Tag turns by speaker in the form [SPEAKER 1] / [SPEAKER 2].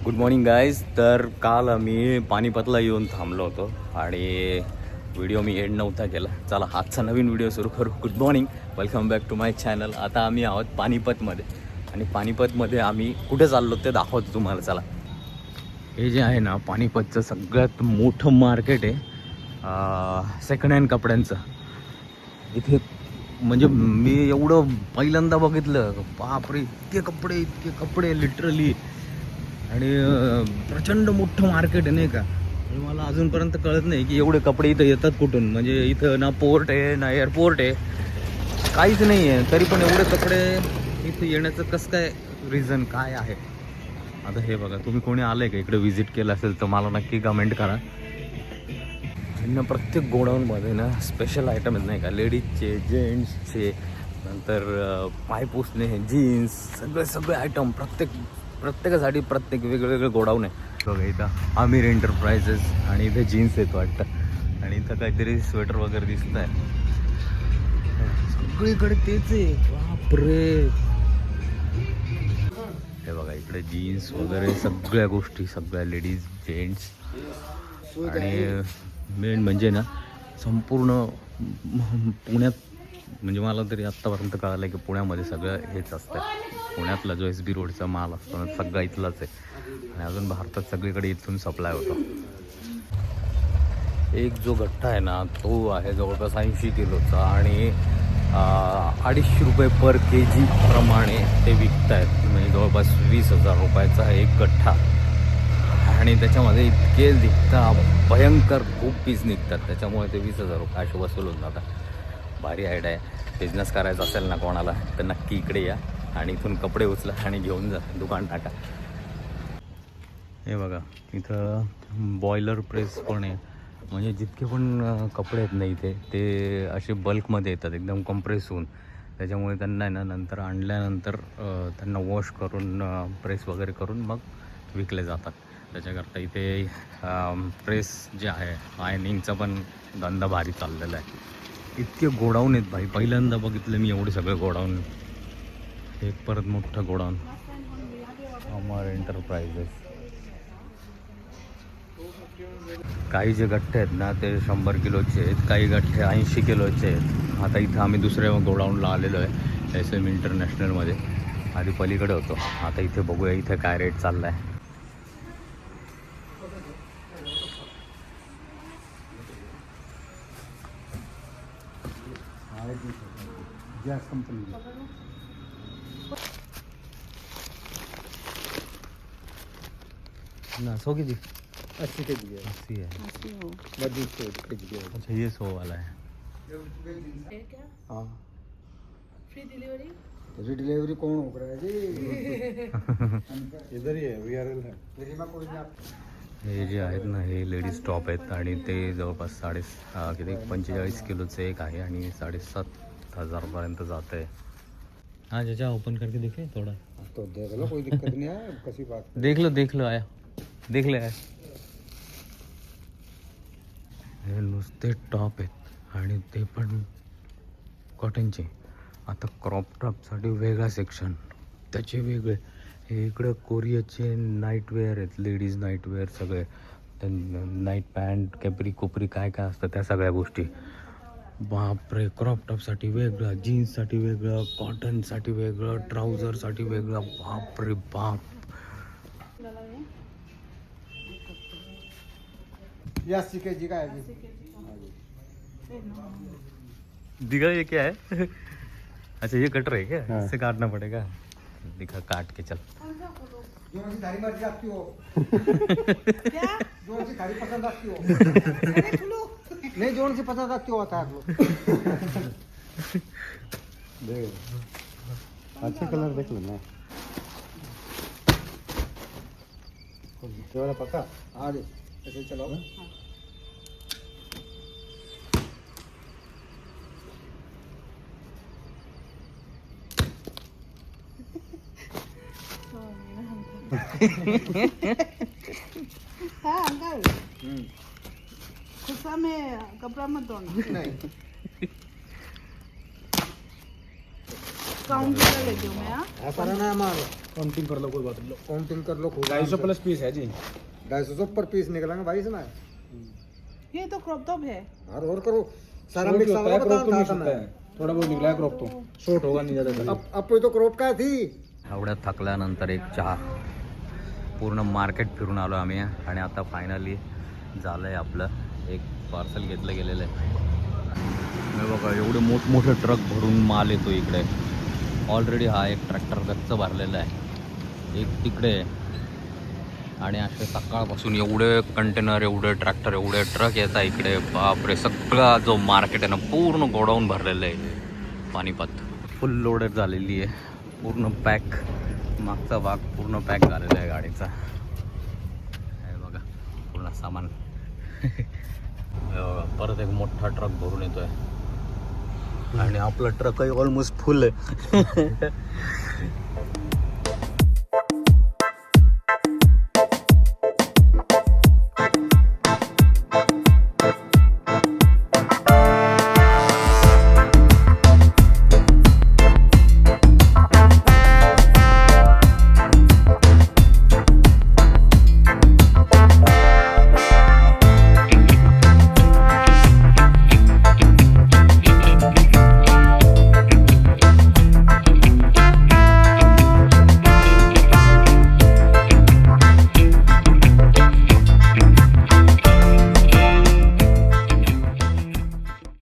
[SPEAKER 1] Good morning guys. तर काल आम्ही पानिपतला येऊन थांबलो होतो आणि व्हिडिओ मी एंड नव्हता केला. चला आजचा नवीन व्हिडिओ सुरू करू. Good morning, welcome back to my channel. आता आम्ही आहोत पानिपतमध्ये आणि पानिपतमध्ये आम्ही कुठे चाललो ते दाखवतो तुम्हाला. चला, हे जे आहे ना पानिपतचं सगळ्यात मोठं मार्केट आहे सेकंड हँड कपड्यांचं. इथे म्हणजे मी एवढं पहिल्यांदा बघितलं, बापरे इतके कपडे लिटरली. आणि प्रचंड मोठं मार्केट आहे नाही का. आणि मला अजूनपर्यंत कळत नाही की एवढे कपडे इथं येतात कुठून. म्हणजे इथं ना पोर्ट आहे ना एअरपोर्ट आहे, काहीच नाही आहे, तरी पण एवढे कपडे इथं येण्याचं कसं काय रिझन काय आहे. आता हे बघा, तुम्ही कोणी आलं का इकडे व्हिजिट केलं असेल तर मला नक्की कमेंट करा. आणि प्रत्येक गोडाऊनमध्ये ना स्पेशल आयटम आहेत नाही का, लेडीजचे, जेंट्सचे, नंतर पाय पुसणे, जीन्स, सगळे आयटम प्रत्येकासाठी प्रत्येक वेगवेगळे गोडाऊन आहे. बघा इथं आमिर एंटरप्राइजेस आणि इथे जीन्स येतो वाटतं. आणि इथं काहीतरी स्वेटर वगैरे दिसत आहे. सगळीकडे तेच आहे, बापरे. हे बघा इकडे जीन्स वगैरे सगळ्या गोष्टी, सगळ्या लेडीज, जेंट्स. आणि मेन म्हणजे ना संपूर्ण पुण्यात, म्हणजे मला तरी आत्तापर्यंत कळालं की पुण्यामध्ये सगळं हेच असतं. पुण्यातला जो SB रोडचा माल असतो ना सगळा इथलाच आहे. आणि अजून भारतात सगळीकडे इथून सप्लाय होतो. एक जो गठ्ठा आहे ना तो आहे जवळपास 80 किलोचा आणि 250 रुपये पर kg प्रमाणे ते विकत आहेत. म्हणजे जवळपास 20,000 रुपयाचा एक गठ्ठा. आणि त्याच्यामध्ये इतके निघतात, भयंकर खूप पीस निघतात, त्याच्यामुळे ते 20,000 रुपये असे वसूल होऊन जातात. भारी आयडिया आहे. बिझनेस करायचा असेल ना कोणाला तर नक्की इकडे या आणि इथून कपडे उचला आणि घेऊन जा, दुकान टाका. हे बघा इथं बॉयलर प्रेस पण आहे. म्हणजे जितके पण कपडे आहेत ना इथे ते असे बल्कमध्ये येतात, एकदम कम्प्रेस होऊन. त्याच्यामुळे त्यांना आहे ना नंतर आणल्यानंतर त्यांना वॉश करून प्रेस वगैरे करून मग विकले जातात. त्याच्याकरता इथे प्रेस जे आहे आयनिंगचा पण धंदा भारी चाललेला आहे. इतके गोडाऊन आहेत भाई, पहिल्यांदा बघितलं मी एवढे सगळे गोडाऊन. एक परत मोठं गोडाऊन अमर एंटरप्राइजेस. काही जे गठ्ठे आहेत ना ते 100 किलोचे आहेत, काही गठ्ठे 80 किलोचे आहेत. आता इथं आम्ही दुसऱ्या गोडाऊनला आलेलो आहे, SM इंटरनॅशनलमध्ये. आधी पलीकडे होतो, आता इथे बघूया इथे काय रेट चालला आहे. गॅस कंपनी ना 100 की दी
[SPEAKER 2] 80 के जी है।
[SPEAKER 1] 80 है.
[SPEAKER 2] 80 हो। 100 के जी है।
[SPEAKER 1] अच्छा ये 100 वाला है.
[SPEAKER 3] क्या
[SPEAKER 2] हाँ,
[SPEAKER 3] फ्री डिलीवरी?
[SPEAKER 2] तेरी डिलीवरी कौन हो रहा है जी? इधर ही है, VRL है।
[SPEAKER 1] हे जे आहेत ना हे लेडीज टॉप आहेत आणि ते जवळपास 45 किलोचे एक आहे आणि 7,500 पर्यंत जात आहे. हाँ चाचा ओपन करके देखे थोड़ा.
[SPEAKER 2] तो देख लो, कोई दिक्कत नहीं है, कसी बात
[SPEAKER 1] देख लो आया देख ले आया. हे नुसते टॉप आहेत आणि ते पण कॉटनचे. आता क्रॉप टॉपसाठी वेगळा सेक्शन, त्याचे वेगळे. हे इकडं कोरियाचे नाईटवेअर आहेत, लेडीज नाईटवेअर सगळे. नाईट पॅन्ट, कॅपरी कोपरी काय काय असतं त्या सगळ्या गोष्टी. बापरे, क्रॉप टॉपसाठी वेगळं, जीन्ससाठी वेगळं, कॉटनसाठी वेगळं, ट्राउझरसाठी वेगळं. बापरे बाप.
[SPEAKER 2] ये 80 के जी का है जी।
[SPEAKER 1] दिखा ये क्या है? अच्छा ये कटर है क्या?
[SPEAKER 2] हाँ।
[SPEAKER 1] इससे काटना पड़ेगा. दिखा काट के चल.
[SPEAKER 2] जो सी थारी मर्जी आपकी हो।
[SPEAKER 3] क्या?
[SPEAKER 2] जो सी थारी पसंद आपकी हो।
[SPEAKER 3] अरे खुलो।
[SPEAKER 2] नहीं, जो सी पसंद आपकी हो आता है लो। देख, अच्छा कलर देख लेना। ये वाला पक्का? हाँ जी, ऐसे ही चलाओ।
[SPEAKER 3] हाँ अंकल, गुस्सा में कपड़ा मत धोना।
[SPEAKER 2] नहीं,
[SPEAKER 3] काउंट कर लेती हूँ मैं हाँ
[SPEAKER 2] ऐसा रहना है माल
[SPEAKER 4] काउंटिंग कर लो कोई बात नहीं
[SPEAKER 2] काउंटिंग कर लो खूब
[SPEAKER 4] 250 प्लस पीस है जी
[SPEAKER 2] 250 ऊपर पीस निकलेंगे भाई इसमें
[SPEAKER 3] ये तो क्रॉप टॉप है
[SPEAKER 2] और करो सारा
[SPEAKER 4] Short
[SPEAKER 2] मिक्स
[SPEAKER 4] होता है,
[SPEAKER 2] बता
[SPEAKER 4] crop तो
[SPEAKER 2] था
[SPEAKER 4] मिक्स
[SPEAKER 2] मैं
[SPEAKER 4] होता है। थोड़ा बहुत निकला है क्रॉप तो शॉर्ट होगा नहीं ज्यादा
[SPEAKER 2] अब तो क्रॉप काय थी
[SPEAKER 1] एवढ्या थकल्यानंतर एक चहा पूर्ण मार्केट फिरून आलो आम्ही आणि आता फायनली झालं आहे आपलं एक पार्सल घेतलं गेलेलं आहे मी बघा एवढे मोठमोठे ट्रक भरून माल येतो इकडे ऑलरेडी हा एक ट्रॅक्टर गच्च भरलेला आहे एक तिकडे आहे आणि असे सकाळपासून एवढे कंटेनर एवढे ट्रॅक्टर एवढे ट्रक येत आहे इकडे बापरे सगळा जो मार्केट आहे ना पूर्ण गोडाऊन भरलेलं आहे पानिपत फुल लोडेड झालेली आहे पूर्ण पॅक मागचा भाग पूर्ण पॅक झालेला आहे गाडीचा हे बघा पूर्ण सामान हे बघा, परत एक मोठा ट्रक भरून येतोय आणि आपला ट्रकही ऑलमोस्ट फुल आहे